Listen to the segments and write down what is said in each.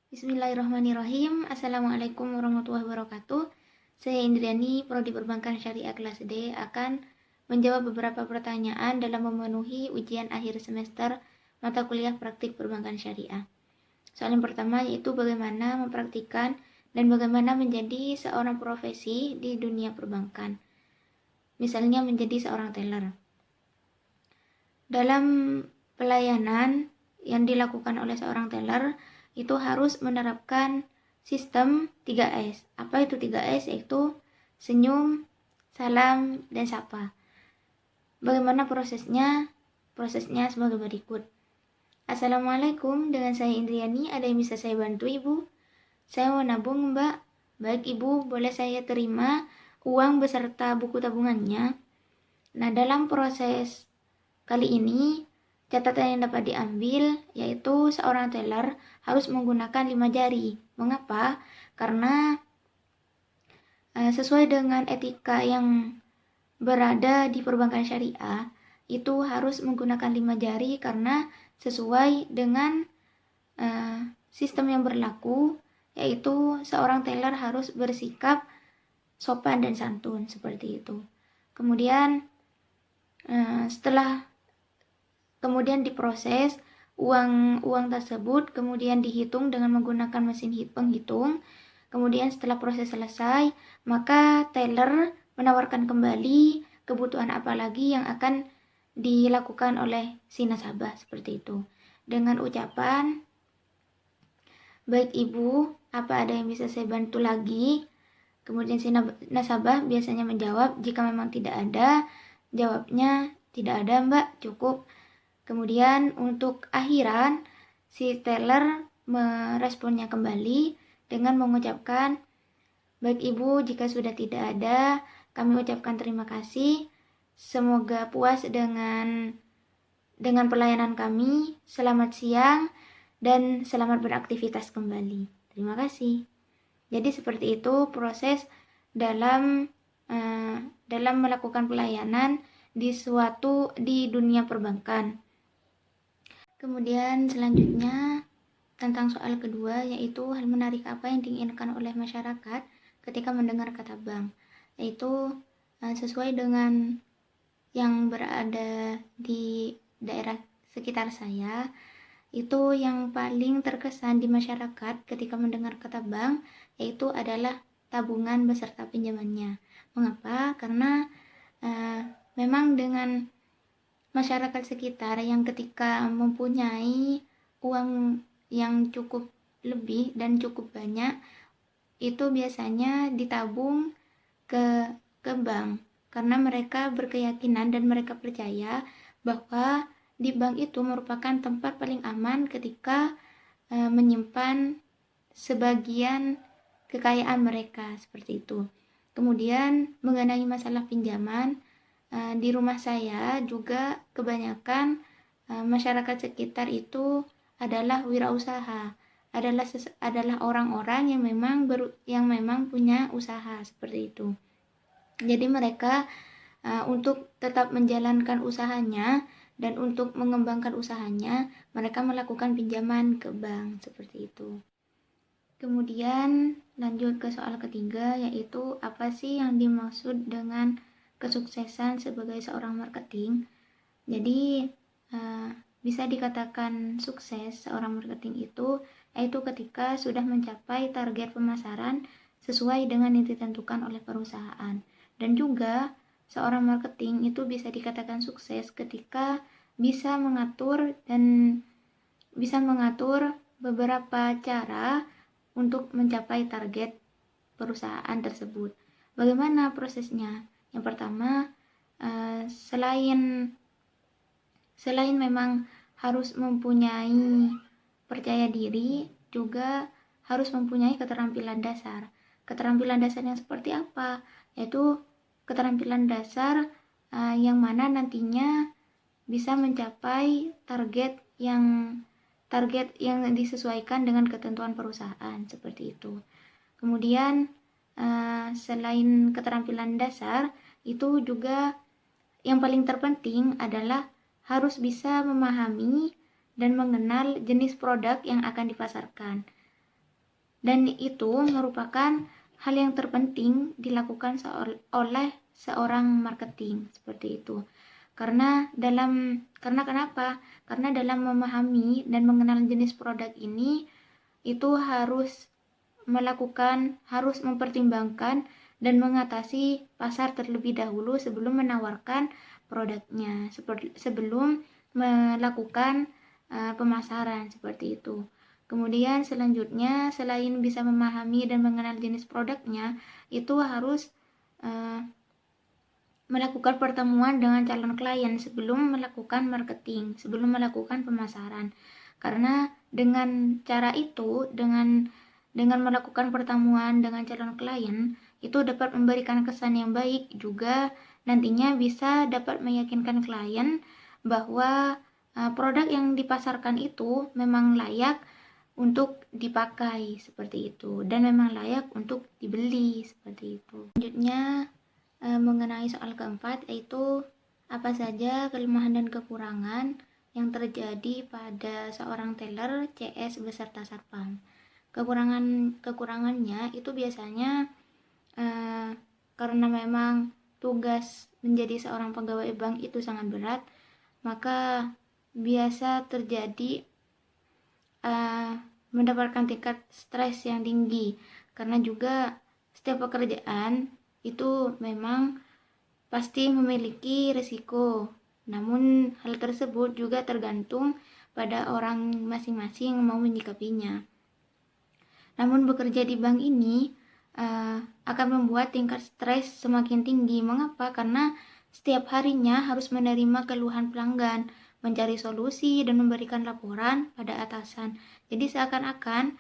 Bismillahirrahmanirrahim. Assalamualaikum warahmatullahi wabarakatuh. Saya Indriani, Prodi Perbankan Syariah kelas D, akan menjawab beberapa pertanyaan dalam memenuhi ujian akhir semester mata kuliah praktik perbankan syariah. Soal yang pertama yaitu bagaimana mempraktikkan dan bagaimana menjadi seorang profesi di dunia perbankan. Misalnya menjadi seorang teller. Dalam pelayanan yang dilakukan oleh seorang teller, itu harus menerapkan sistem 3S. Apa itu 3S? Yaitu senyum, salam, dan sapa. Bagaimana prosesnya? Prosesnya sebagai berikut. Assalamualaikum, dengan saya Indriani, ada yang bisa saya bantu Ibu? Saya mau nabung Mbak. Baik Ibu, boleh saya terima uang beserta buku tabungannya? Nah, dalam proses kali ini, catatan yang dapat diambil yaitu seorang teller harus menggunakan 5 jari. Mengapa? Karena sesuai dengan etika yang berada di perbankan syariah, itu harus menggunakan 5 jari karena sesuai dengan sistem yang berlaku, yaitu seorang teller harus bersikap sopan dan santun seperti itu. Kemudian kemudian diproses uang tersebut, kemudian dihitung dengan menggunakan mesin penghitung. Kemudian setelah proses selesai, maka teller menawarkan kembali kebutuhan apa lagi yang akan dilakukan oleh si nasabah seperti itu. Dengan ucapan, baik Ibu, apa ada yang bisa saya bantu lagi? Kemudian si nasabah biasanya menjawab, jika memang tidak ada, jawabnya tidak ada Mbak, cukup. Kemudian untuk akhiran, si teller meresponnya kembali dengan mengucapkan, baik Ibu, jika sudah tidak ada, kami ucapkan terima kasih. Semoga puas dengan pelayanan kami. Selamat siang dan selamat beraktivitas kembali. Terima kasih. Jadi seperti itu proses dalam melakukan pelayanan di dunia perbankan. Kemudian selanjutnya tentang soal kedua, yaitu hal menarik apa yang diinginkan oleh masyarakat ketika mendengar kata bank, yaitu sesuai dengan yang berada di daerah sekitar saya, itu yang paling terkesan di masyarakat ketika mendengar kata bank yaitu adalah tabungan beserta pinjamannya. Mengapa? Karena memang dengan masyarakat sekitar yang ketika mempunyai uang yang cukup lebih dan cukup banyak, itu biasanya ditabung ke bank karena mereka berkeyakinan dan mereka percaya bahwa di bank itu merupakan tempat paling aman ketika menyimpan sebagian kekayaan mereka seperti itu. Kemudian mengenai masalah pinjaman, di rumah saya juga kebanyakan masyarakat sekitar itu adalah wirausaha, adalah orang-orang yang memang punya usaha seperti itu. Jadi mereka untuk tetap menjalankan usahanya dan untuk mengembangkan usahanya, mereka melakukan pinjaman ke bank seperti itu. Kemudian lanjut ke soal ketiga, yaitu apa sih yang dimaksud dengan kesuksesan sebagai seorang marketing. Jadi bisa dikatakan sukses seorang marketing itu yaitu ketika sudah mencapai target pemasaran sesuai dengan yang ditentukan oleh perusahaan. Dan juga seorang marketing itu bisa dikatakan sukses ketika bisa mengatur beberapa cara untuk mencapai target perusahaan tersebut. Bagaimana prosesnya? Yang pertama, selain memang harus mempunyai percaya diri, juga harus mempunyai keterampilan dasar. Keterampilan dasar yang seperti apa? Yaitu keterampilan dasar yang mana nantinya bisa mencapai target yang disesuaikan dengan ketentuan perusahaan seperti itu. Kemudian selain keterampilan dasar, itu juga yang paling terpenting adalah harus bisa memahami dan mengenal jenis produk yang akan dipasarkan. Dan itu merupakan hal yang terpenting dilakukan oleh seorang marketing, seperti itu. Karena kenapa? Karena dalam memahami dan mengenal jenis produk ini itu harus mempertimbangkan dan mengatasi pasar terlebih dahulu sebelum menawarkan produknya, sebelum melakukan pemasaran, seperti itu. Kemudian selanjutnya, selain bisa memahami dan mengenal jenis produknya, itu harus melakukan pertemuan dengan calon klien sebelum melakukan marketing, sebelum melakukan pemasaran. Karena dengan cara itu, dengan melakukan pertemuan dengan calon klien, itu dapat memberikan kesan yang baik, juga nantinya bisa dapat meyakinkan klien bahwa produk yang dipasarkan itu memang layak untuk dipakai, seperti itu, dan memang layak untuk dibeli, seperti itu. Selanjutnya, mengenai soal keempat, yaitu apa saja kelemahan dan kekurangan yang terjadi pada seorang teller CS beserta satpam. Kekurangannya itu biasanya karena memang tugas menjadi seorang pegawai bank itu sangat berat, maka biasa terjadi mendapatkan tingkat stres yang tinggi, karena juga setiap pekerjaan itu memang pasti memiliki risiko. Namun hal tersebut juga tergantung pada orang masing-masing mau menyikapinya. Namun bekerja di bank ini akan membuat tingkat stres semakin tinggi. Mengapa? Karena setiap harinya harus menerima keluhan pelanggan, mencari solusi, dan memberikan laporan pada atasan. Jadi seakan-akan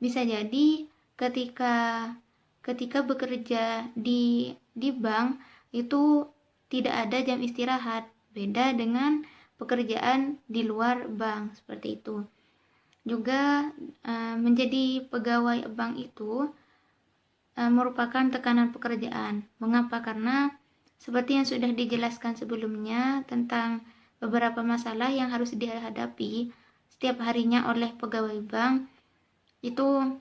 bisa jadi ketika bekerja di bank itu tidak ada jam istirahat, beda dengan pekerjaan di luar bank, seperti itu. Juga menjadi pegawai bank itu merupakan tekanan pekerjaan. Mengapa? Karena seperti yang sudah dijelaskan sebelumnya tentang beberapa masalah yang harus dihadapi setiap harinya oleh pegawai bank, itu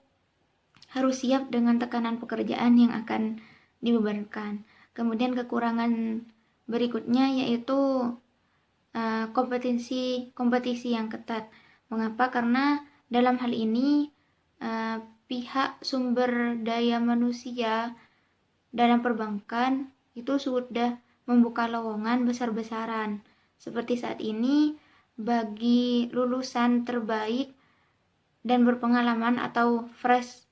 harus siap dengan tekanan pekerjaan yang akan dibebankan. Kemudian kekurangan berikutnya yaitu kompetisi yang ketat. Mengapa? Karena dalam hal ini pihak sumber daya manusia dalam perbankan itu sudah membuka lowongan besar-besaran. Seperti saat ini, bagi lulusan terbaik dan berpengalaman atau fresh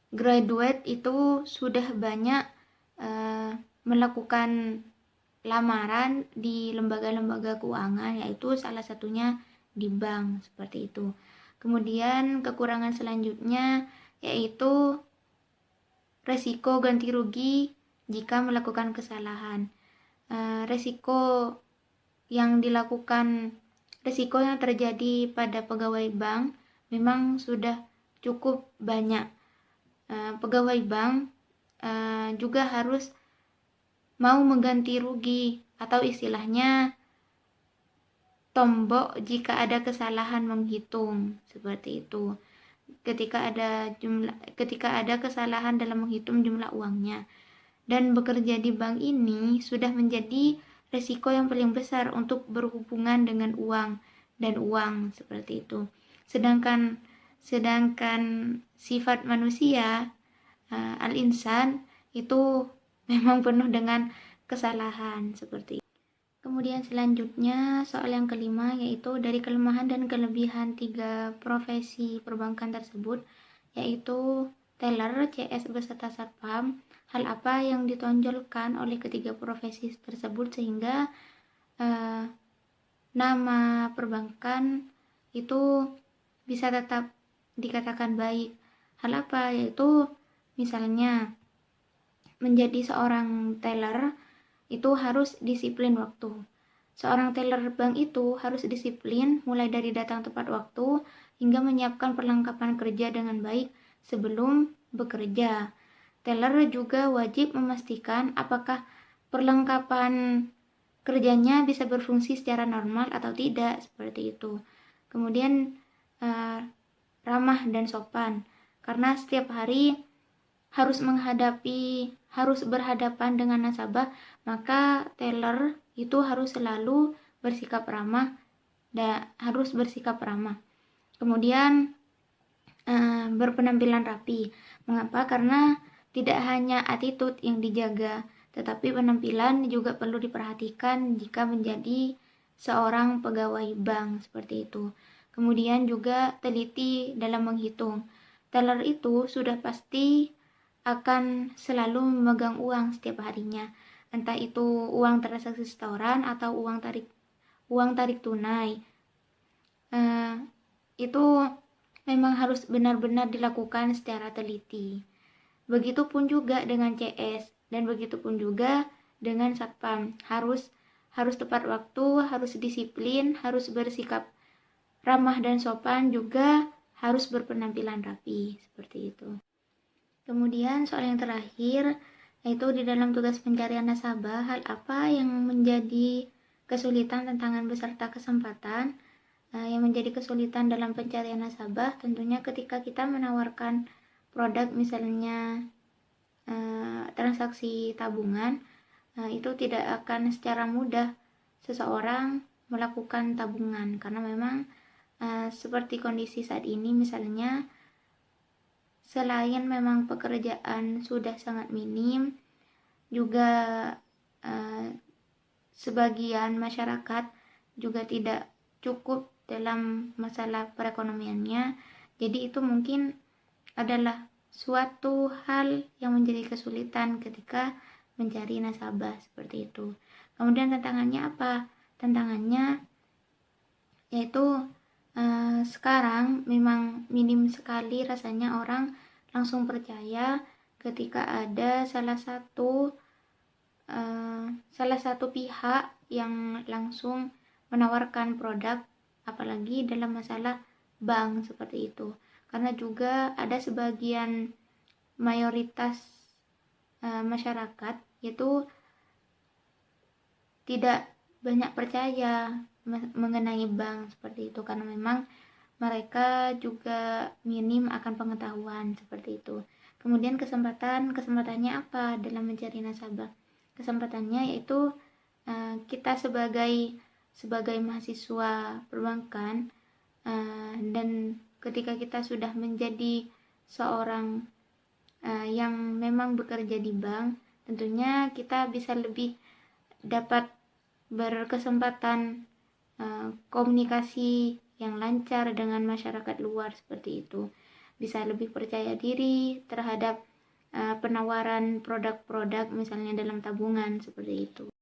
graduate itu sudah banyak melakukan lamaran di lembaga-lembaga keuangan, yaitu salah satunya di bank, seperti itu. Kemudian kekurangan selanjutnya yaitu resiko ganti rugi jika melakukan kesalahan. Resiko yang terjadi pada pegawai bank memang sudah cukup banyak. Pegawai bank juga harus mau mengganti rugi, atau istilahnya tombok jika ada kesalahan menghitung, seperti itu. Ketika ada kesalahan dalam menghitung jumlah uangnya. Dan bekerja di bank ini sudah menjadi resiko yang paling besar untuk berhubungan dengan uang, seperti itu. Sedangkan sifat manusia, al-insan, itu memang penuh dengan kesalahan, seperti itu. Kemudian selanjutnya soal yang kelima, yaitu dari kelemahan dan kelebihan 3 profesi perbankan tersebut, yaitu teller, CS beserta satpam. Hal apa yang ditonjolkan oleh ketiga profesi tersebut sehingga nama perbankan itu bisa tetap dikatakan baik. Hal apa? Yaitu misalnya menjadi seorang teller itu harus disiplin waktu. Seorang teller bank itu harus disiplin mulai dari datang tepat waktu hingga menyiapkan perlengkapan kerja dengan baik sebelum bekerja. Teller juga wajib memastikan apakah perlengkapan kerjanya bisa berfungsi secara normal atau tidak, seperti itu. Kemudian ramah dan sopan. karena setiap hari harus berhadapan dengan nasabah, maka teller itu harus selalu bersikap ramah dan harus bersikap ramah. Kemudian berpenampilan rapi. Mengapa? Karena tidak hanya attitude yang dijaga, tetapi penampilan juga perlu diperhatikan jika menjadi seorang pegawai bank seperti itu. Kemudian juga teliti dalam menghitung. Teller itu sudah pasti akan selalu memegang uang setiap harinya, entah itu uang transaksi setoran atau uang tarik tunai. Itu memang harus benar-benar dilakukan secara teliti. Begitupun juga dengan CS dan begitupun juga dengan satpam. Harus tepat waktu, harus disiplin, harus bersikap ramah dan sopan, juga harus berpenampilan rapi seperti itu. Kemudian soal yang terakhir, yaitu di dalam tugas pencarian nasabah, hal apa yang menjadi kesulitan, tantangan beserta kesempatan? Yang menjadi kesulitan dalam pencarian nasabah tentunya ketika kita menawarkan produk, misalnya transaksi tabungan, itu tidak akan secara mudah seseorang melakukan tabungan, karena memang seperti kondisi saat ini, misalnya selain memang pekerjaan sudah sangat minim, juga sebagian masyarakat juga tidak cukup dalam masalah perekonomiannya. Jadi itu mungkin adalah suatu hal yang menjadi kesulitan ketika mencari nasabah seperti itu. Kemudian tantangannya apa? Tantangannya yaitu sekarang memang minim sekali rasanya orang langsung percaya ketika ada salah satu pihak yang langsung menawarkan produk, apalagi dalam masalah bank seperti itu. Karena juga ada sebagian mayoritas masyarakat itu tidak banyak percaya mengenai bank seperti itu, karena memang mereka juga minim akan pengetahuan seperti itu. Kemudian kesempatannya apa dalam mencari nasabah? Kesempatannya yaitu kita sebagai mahasiswa perbankan, dan ketika kita sudah menjadi seorang yang memang bekerja di bank, tentunya kita bisa lebih dapat berkesempatan komunikasi yang lancar dengan masyarakat luar seperti itu. Bisa lebih percaya diri terhadap penawaran produk-produk misalnya dalam tabungan seperti itu.